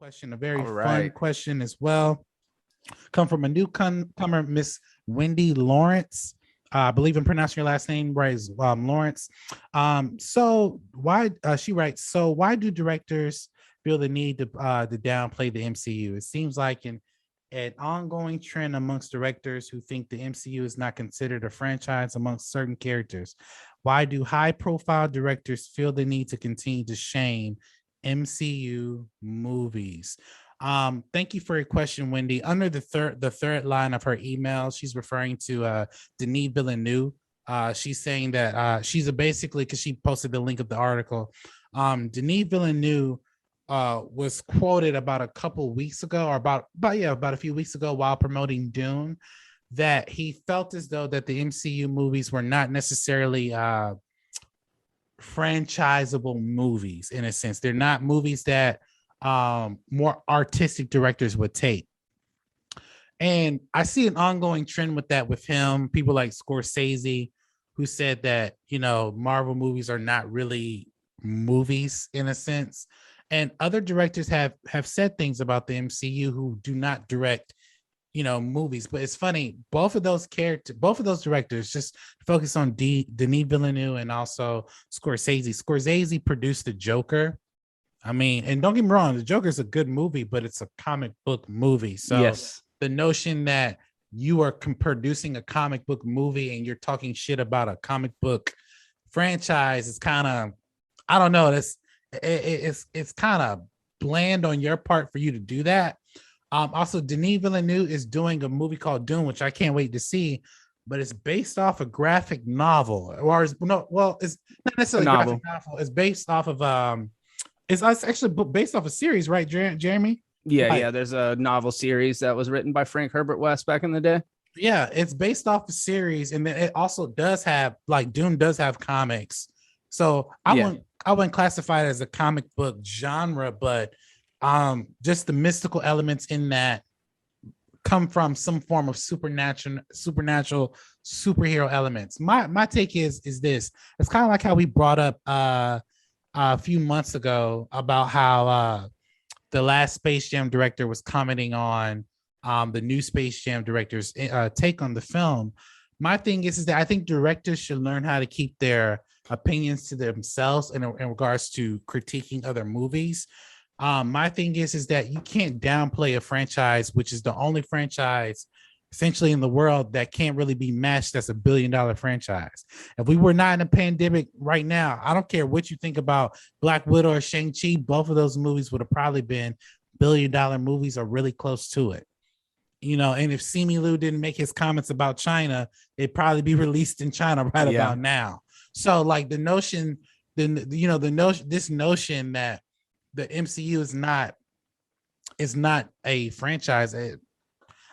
question, a very All fun right. question as well. Come from a newcomer, Miss Wendy Lawrence. I believe I'm pronouncing your last name right, Lawrence. So why she writes? So why do directors feel the need to downplay the MCU? It seems like an ongoing trend amongst directors who think the MCU is not considered a franchise amongst certain characters. Why do high-profile directors feel the need to continue to shame MCU movies? Thank you for your question, Wendy. Under the third line of her email, she's referring to Denis Villeneuve. She's saying that she's basically, because she posted the link of the article. Denis Villeneuve was quoted about a couple weeks ago, or about a few weeks ago, while promoting Dune, that he felt as though that the MCU movies were not necessarily franchisable movies in a sense. They're not movies that more artistic directors would take. And I see an ongoing trend with that with him. People like Scorsese, who said that, Marvel movies are not really movies in a sense. And other directors have said things about the MCU who do not direct, movies. But it's funny, both of those directors, just focus on Denis Villeneuve and also Scorsese. Scorsese produced The Joker. I mean, and don't get me wrong, The Joker is a good movie, but it's a comic book movie. So Yes. the notion that you are producing a comic book movie and you're talking shit about a comic book franchise is kind of, I don't know, it's kind of bland on your part for you to do that. Also, Denis Villeneuve is doing a movie called Dune, which I can't wait to see, but it's based off a graphic novel, it's not necessarily a graphic novel. It's based off of it's actually based off a series, right, Jeremy? Yeah. There's a novel series that was written by Frank Herbert West back in the day. Yeah, it's based off a series, and then it also does have, like, Dune does have comics. So I wouldn't classify it as a comic book genre, but just the mystical elements in that come from some form of supernatural superhero elements. My take is this. It's kind of like how we brought up a few months ago about how the last Space Jam director was commenting on the new Space Jam director's take on the film. My thing is that I think directors should learn how to keep their opinions to themselves in regards to critiquing other movies. My thing is that you can't downplay a franchise, which is the only franchise essentially in the world that can't really be matched as $1 billion franchise. If we were not in a pandemic right now, I don't care what you think about Black Widow or Shang-Chi, both of those movies would have probably been $1 billion movies or really close to it. And if Simu Liu didn't make his comments about China, it'd probably be released in China about now. So, like, this notion that the MCU is not a franchise,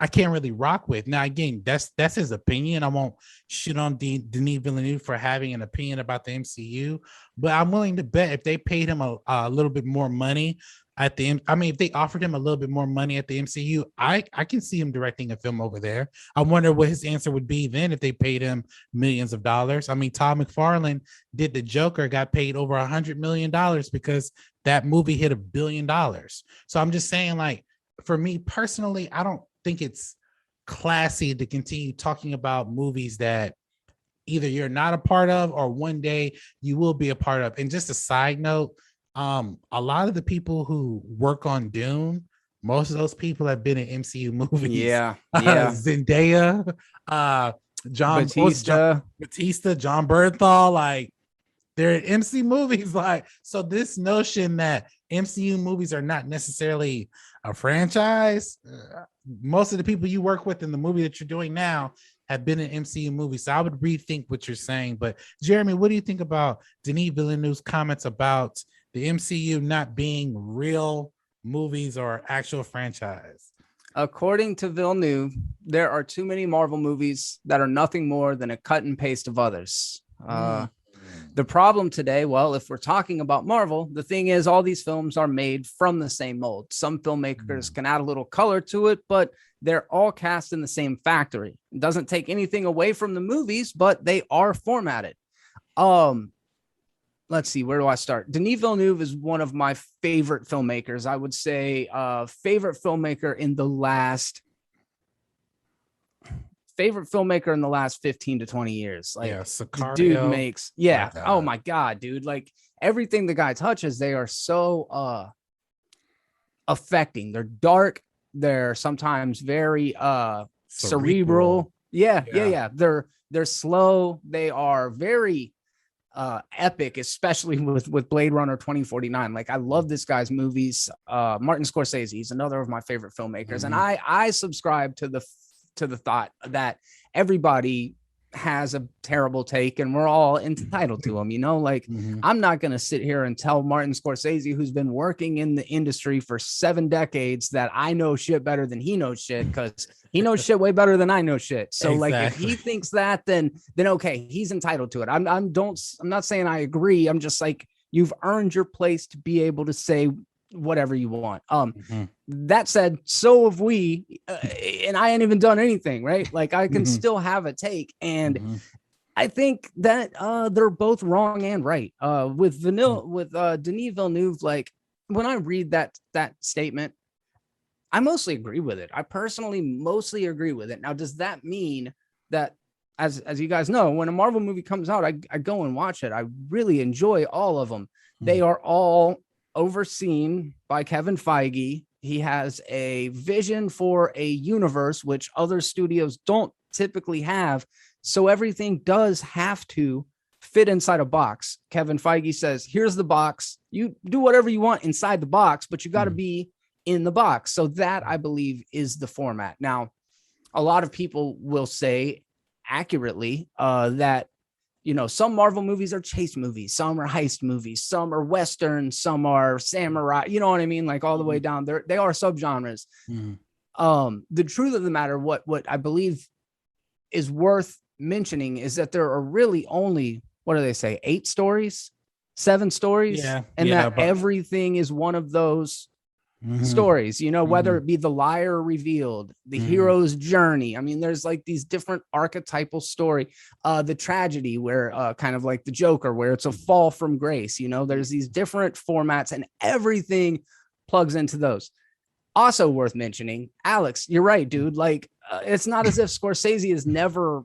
I can't really rock with. Now, again, that's his opinion. I won't shit on Denis Villeneuve for having an opinion about the MCU, but I'm willing to bet if they paid him a little bit more money if they offered him a little bit more money at the MCU, I can see him directing a film over there. I wonder what his answer would be then if they paid him millions of dollars. I mean, Todd McFarlane did The Joker, got paid over $100 million because that movie hit $1 billion. So I'm just saying, like, for me personally, I don't think it's classy to continue talking about movies that either you're not a part of or one day you will be a part of. And just a side note, a lot of the people who work on Dune, most of those people have been in MCU movies. Yeah. Zendaya, Batista, John Bernthal, like, they're in MC movies. Like, so this notion that MCU movies are not necessarily a franchise, most of the people you work with in the movie that you're doing now have been in MCU movies. So I would rethink what you're saying. But Jeremy, what do you think about Denis Villeneuve's comments about the MCU not being real movies or actual franchise? According to Villeneuve, there are too many Marvel movies that are nothing more than a cut and paste of others. The problem today, well, if we're talking about Marvel, the thing is all these films are made from the same mold. Some filmmakers can add a little color to it, but they're all cast in the same factory. It doesn't take anything away from the movies, but they are formatted. let's see, where do I start? Denis Villeneuve is one of my favorite filmmakers. I would say favorite filmmaker in the last 15 to 20 years. Like, the dude makes, oh my God, dude. Like, everything the guy touches, they are so affecting. They're dark. They're sometimes very cerebral. Yeah. They're slow. They are very epic, especially with Blade Runner 2049. Like, I love this guy's movies. Martin Scorsese, he's another of my favorite filmmakers. And I subscribe to the thought that everybody has a terrible take and we're all entitled to them, like I'm not going to sit here and tell Martin Scorsese, who's been working in the industry for 7 decades, that I know shit better than he knows shit, because he knows shit way better than I know shit. So like, if he thinks that, then okay, he's entitled to it. I'm not saying I agree. I'm just like, you've earned your place to be able to say whatever you want. That said, so have we, and I ain't even done anything, right? Like, I can still have a take, and I think that they're both wrong and right. With Denis Villeneuve, like, when I read that statement, I mostly agree with it. I personally mostly agree with it. Now, does that mean that, as you guys know, when a Marvel movie comes out, I go and watch it. I really enjoy all of them. They are all overseen by Kevin Feige. He has a vision for a universe which other studios don't typically have. So everything does have to fit inside a box. Kevin Feige says, here's the box. You do whatever you want inside the box, but you got to be in the box. So that, I believe, is the format. Now, a lot of people will say accurately that, some Marvel movies are chase movies, some are heist movies, some are Western, some are samurai, you know what I mean? Like, all the way down there, they are subgenres. The truth of the matter, what I believe is worth mentioning, is that there are really only, what do they say, 8 stories, 7 stories, and that everything is one of those stories, whether it be the liar revealed, the hero's journey. I mean, there's like these different archetypal story, the tragedy, where kind of like the Joker, where it's a fall from grace. There's these different formats, and everything plugs into those. Also worth mentioning, Alex, you're right, dude. Like, it's not as if Scorsese has never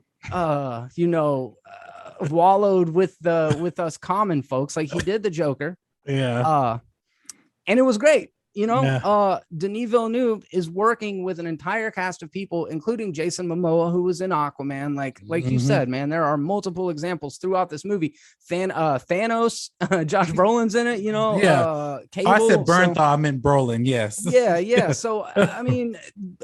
wallowed with us common folks. Like, he did the Joker, and it was great. Denis Villeneuve is working with an entire cast of people, including Jason Momoa, who was in Aquaman. Like you said, man, there are multiple examples throughout this movie. Thanos, Josh Brolin's in it, Cable, I said Bernthal, I meant Brolin. Yes. Yeah. So, I mean,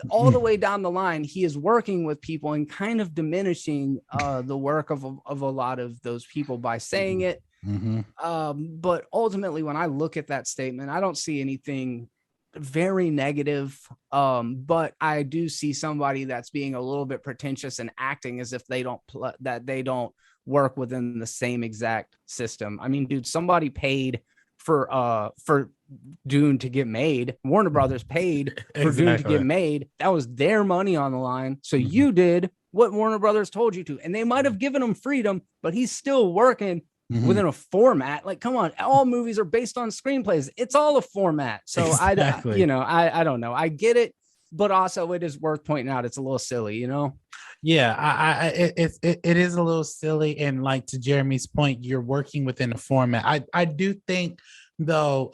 all the way down the line, he is working with people and kind of diminishing the work of a lot of those people by saying it. But ultimately, when I look at that statement, I don't see anything very negative. But I do see somebody that's being a little bit pretentious and acting as if they don't work within the same exact system. I mean, dude, somebody paid for Dune to get made. Warner Brothers paid for Dune to get made. That was their money on the line. So you did what Warner Brothers told you to, and they might have given him freedom, but he's still working within a format. Like, come on, all movies are based on screenplays. It's all a format. So I don't know. I get it, but also it is worth pointing out it's a little silly, Yeah, it is a little silly, and like, to Jeremy's point, you're working within a format. I do think, though,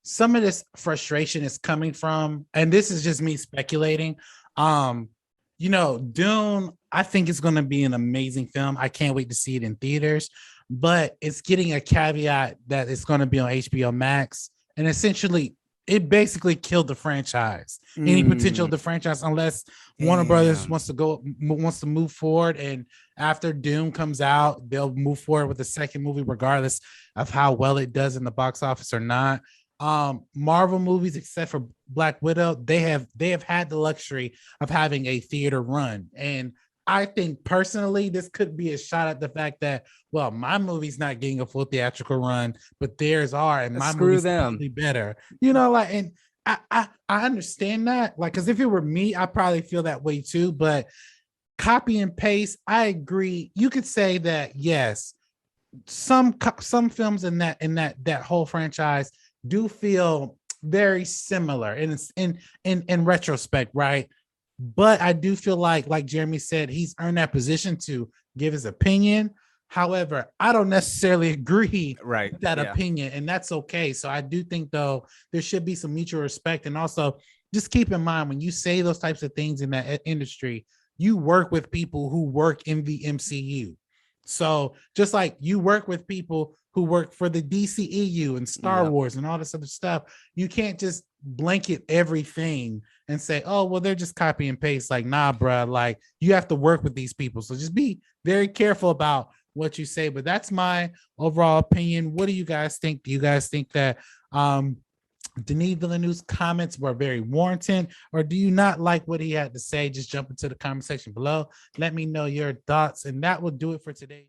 some of this frustration is coming from, and this is just me speculating. Dune, I think it's going to be an amazing film. I can't wait to see it in theaters. But it's getting a caveat that it's going to be on HBO Max, and essentially it basically killed the franchise. Any potential of the franchise, unless Warner Brothers wants to move forward, and after Doom comes out, they'll move forward with the second movie, regardless of how well it does in the box office or not. Marvel movies, except for Black Widow, they have had the luxury of having a theater run, and I think personally, this could be a shot at the fact that, well, my movie's not getting a full theatrical run, but theirs are, and my movie's probably better. And I understand that, like, because if it were me, I probably feel that way too. But copy and paste, I agree. You could say that, yes, some films in that whole franchise do feel very similar, and it's in retrospect, right? But I do feel like Jeremy said, he's earned that position to give his opinion. However, I don't necessarily agree with that opinion, and that's okay. So I do think, though, there should be some mutual respect, and also just keep in mind, when you say those types of things in that industry, you work with people who work in the MCU. So just like you work with people who work for the DCEU and Star Wars and all this other stuff, you can't just blanket everything and say, oh, well, they're just copy and paste. Like, nah, bruh, like you have to work with these people. So just be very careful about what you say. But that's my overall opinion. What do you guys think? Do you guys think that Denis Villeneuve's comments were very warranted, or do you not like what he had to say? Just jump into the comment section below. Let me know your thoughts, and that will do it for today.